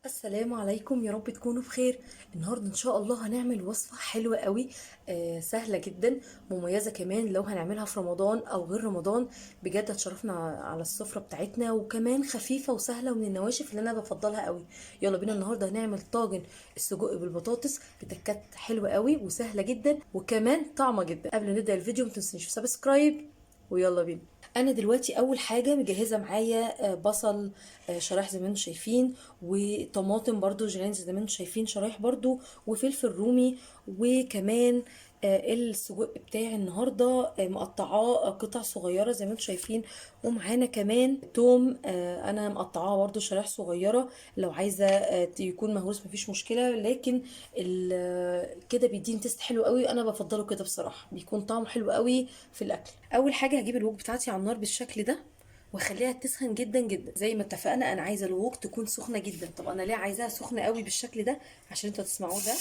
السلام عليكم، يا رب تكونوا بخير. النهارده ان شاء الله هنعمل وصفه حلوه قوي. سهله جدا، مميزه كمان لو هنعملها في رمضان او غير رمضان. بجد هتشرفنا على السفره بتاعتنا، وكمان خفيفه وسهله ومن النواشف اللي انا بفضلها قوي. يلا بينا النهارده هنعمل طاجن السجق بالبطاطس بتكات حلوه قوي وسهله جدا وكمان طعمه جدا. قبل ما نبدا الفيديو ما تنسوش سبسكرايب، ويلا بينا. انا دلوقتي اول حاجه مجهزه معايا بصل، شرايح زي ما انتم شايفين، وطماطم برضو جيران زي ما انتم شايفين شرايح برضو، وفلفل رومي، وكمان السجق بتاعي النهارده مقطعاه قطع صغيره زي ما انتم شايفين. ومعانا كمان توم، انا مقطعاه برضو شرايح صغيره. لو عايزه يكون مهروس مفيش مشكله، لكن كده بيديني تيست حلو قوي. انا بفضله كده بصراحه، بيكون طعمه حلو قوي في الاكل. اول حاجه هجيب الوك بتاعتي على النار بالشكل ده، واخليها تسخن جدا جدا زي ما اتفقنا. انا عايزه الوك تكون سخنه جدا. طب انا ليه عايزاها سخنه قوي بالشكل ده؟ عشان انتوا تسمعوه ده.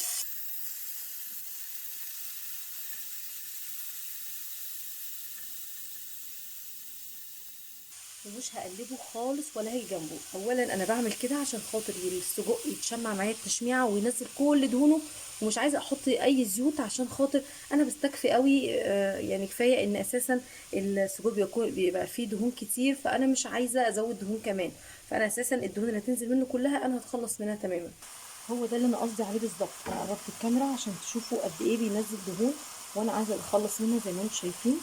ومش هقلبه خالص ولا هيجي جنبه. اولا انا بعمل كده عشان خاطر السجق يتشمع معايا التشميعه وينزل كل دهونه، ومش عايزه احط اي زيوت عشان خاطر انا بستكفي قوي. يعني كفايه ان اساسا السجق بيبقى فيه دهون كتير، فانا مش عايزه ازود دهون كمان. فانا اساسا الدهون اللي هتنزل منه كلها انا هتخلص منها تماما. هو ده اللي انا قصدي عليه بالظبط. انا قربت الكاميرا عشان تشوفوا قد ايه بينزل دهون، وانا عايزه اخلص منها زي ما انتم شايفين.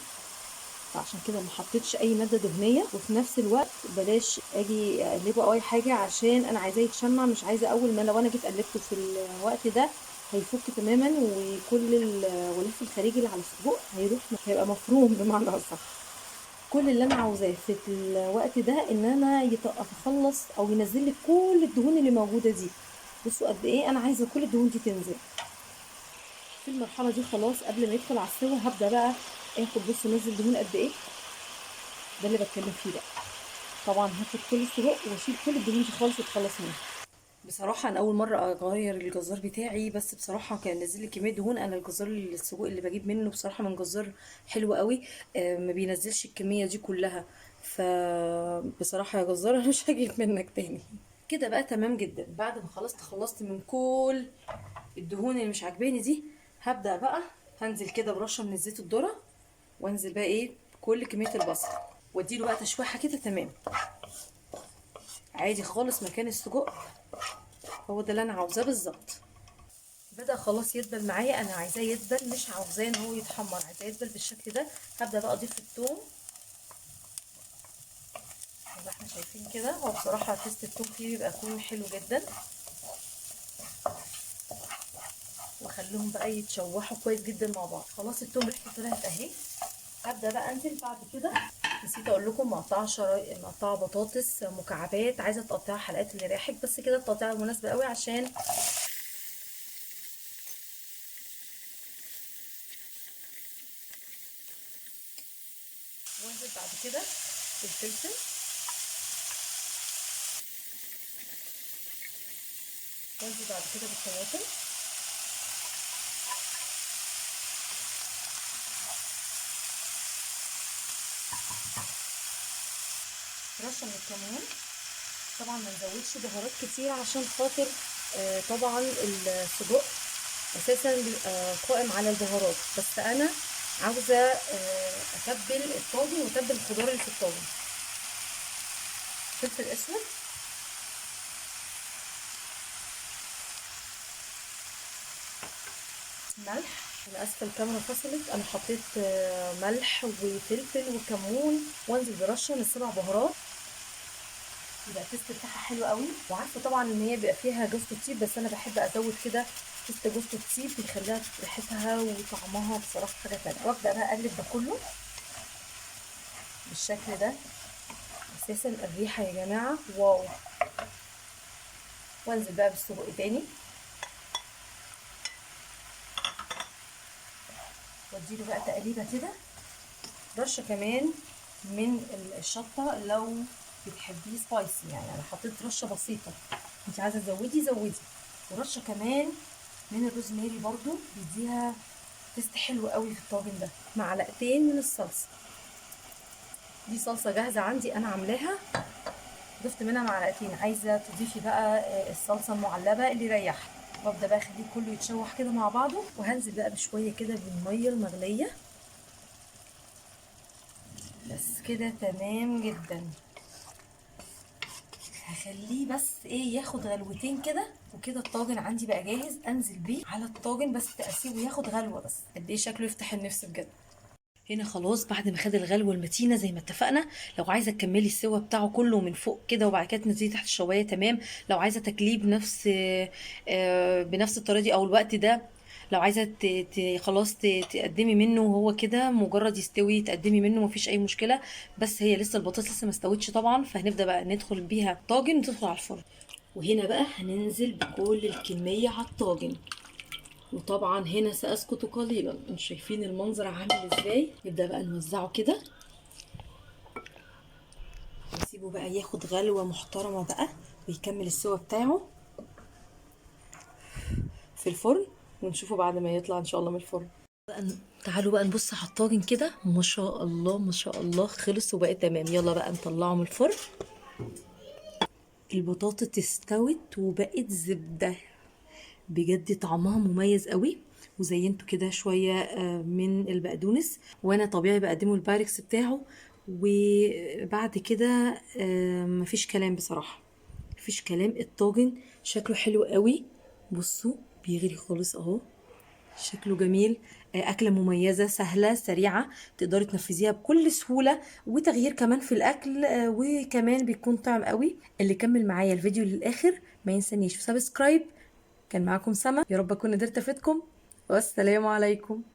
فعشان كده ما حطيتش اي ماده دهنيه، وفي نفس الوقت بلاش اجي اقلبه او اي حاجه، عشان انا عايزاه يتشمع. مش عايزه اول ما لو انا جيت قلبته في الوقت ده هيفك تماما، وكل الغلاف الخارجي اللي على السجق هيروح، هيبقى مفروم بمعنى اصح. كل اللي انا عاوزاه في الوقت ده ان انا اتخلص او ينزل لي كل الدهون اللي موجوده دي. بصوا قد ايه انا عايزه كل الدهون دي تنزل. في المرحله دي خلاص قبل ما يدخل على السوا هبدا بقى اخد، بصوا نزل دهون قد ايه. ده اللي بتكلم فيه بقى. طبعا هاخد كل السجق واشيل كل الدهون دي خالص واتخلص منها. بصراحة أنا أول مرة أغير الجزار بتاعي، بس بصراحة كان نزل لي كمية دهون. أنا الجزار السجق اللي بجيب منه بصراحة من جزار حلو قوي، ما بينزلش الكمية دي كلها. فبصراحة يا جزار أنا مش هجيب منك تاني. كده بقى تمام جدا. بعد ما خلصت من كل الدهون اللي مش عاجباني دي، هبدأ بقى هنزل كده برشة من زيت الذرة، وانزل بقى ايه بكل كمية البصل، واديله بقى تشويحة كده تمام عادي خالص مكان السجق. هو ده اللي انا عاوزاه بالظبط. بدأ خلاص يدبل معايا. انا عايزاه يدبل، مش عاوزاه ان هو يتحمر، عايزاه يدبل بالشكل ده. هبدأ بقى اضيف الثوم زي ما احنا شايفين كده. هو بصراحة تيست الثوم فيه بيبقى يكون حلو جدا. واخليهم بقى يتشوحوا كويس جدا مع بعض. خلاص الثوم ريحته طلعت اهي. هبدأ بقى انزل بعد كده. نسيت اقول لكم مقطعه بطاطس مكعبات. عايزه تقطعها حلقات اللي يريحك، بس كده التقطيعه المناسبه قوي. عشان وانزل بعد كده بالفلفل، وانزل بعد كده بالطماطم، رشه من الكمون. طبعا ما نزودش بهارات كتير عشان خاطر طبعا السجق اساسا بيبقى قائم على البهارات، بس انا عاوزه اتبل الطاجن واتبل الخضار اللي في الطاجن. فلفل اسود، ملح. انا اسفه الكاميرا فصلت. انا حطيت ملح وفلفل وكمون، وانزل برشه من السبع بهارات. يبقى التيست بتاعها حلو قوي. وعارفه طبعا ان هي بيبقى فيها جوز الطيب، بس انا بحب ازود كده تيست جوز الطيب، بيخليها ريحتها وطعمها بصراحه حاجه تانية. وابدا بقى اقلب ده كله بالشكل ده. اساسا الريحه يا جماعه واو. وانزل بقى بالسجق تاني، واديله بقى تقليبه كده. رشه كمان من الشطه لو بتحبيه سبايسي، يعني انا حطيت رشه بسيطه، انت عايزه تزودي زودي. ورشه كمان من الروزماري برضو بيديها تيست حلو قوي في الطاجن ده. معلقتين من الصلصه. دي صلصه جاهزه عندي انا عاملاها، ضفت منها معلقتين. عايزه تضيفي بقى الصلصه المعلبه اللي يريحك. وابدا بقى اخليه كله يتشوح كده مع بعضه، وهنزل بقى بشويه كده بالميه المغليه. بس كده تمام جدا. هخليه بس ايه ياخد غلوتين كده، وكده الطاجن عندي بقى جاهز انزل بيه على الطاجن. بس اسيبه ياخد غلوه بس. قد ايه شكله يفتح النفس بجد. هنا خلاص بعد ما خد الغلوه المتينه زي ما اتفقنا. لو عايزه تكملي السوا بتاعه كله من فوق كده وبعد كده تنزليه تحت الشوايه تمام. لو عايزه تاكليه بنفس بنفس الطريقه دي او الوقت ده. لو عايزه خلاص تقدمي منه وهو كده مجرد يستوي تقدمي منه مفيش اي مشكله. بس هي لسه البطاطس لسه ما استوتش طبعا، فهنبدا بقى ندخل بيها طاجن وتدخل على الفرن. وهنا بقى هننزل بكل الكميه على الطاجن. وطبعا هنا سأسكت قليلا. انتوا شايفين المنظر عامل ازاي. نبدأ بقى نوزعه كده ونسيبه بقى ياخد غلوة محترمة بقى ويكمل السوا بتاعه في الفرن. ونشوفه بعد ما يطلع ان شاء الله من الفرن بقى. تعالوا بقى نبص على الطاجن كده، ما شاء الله ما شاء الله خلص وبقى تمام. يلا بقى نطلعه من الفرن. البطاطس استوت وبقت زبدة بجد، طعمها مميز قوي. وزينته كده شوية من البقدونس، وانا طبيعي بقدمه البايركس بتاعه. وبعد كده مفيش كلام بصراحة، مفيش كلام. الطاجن شكله حلو قوي. بصوا بيغلي خالص اهو، شكله جميل. أكلة مميزة سهلة سريعة تقدري تنفذيها بكل سهولة، وتغيير كمان في الأكل. وكمان بيكون طعم قوي. اللي كمل معايا الفيديو للآخر ما ينسانيش في سبسكرايب. كان معاكم سما، يا رب أكون قدرت أفيدكم، والسلام عليكم.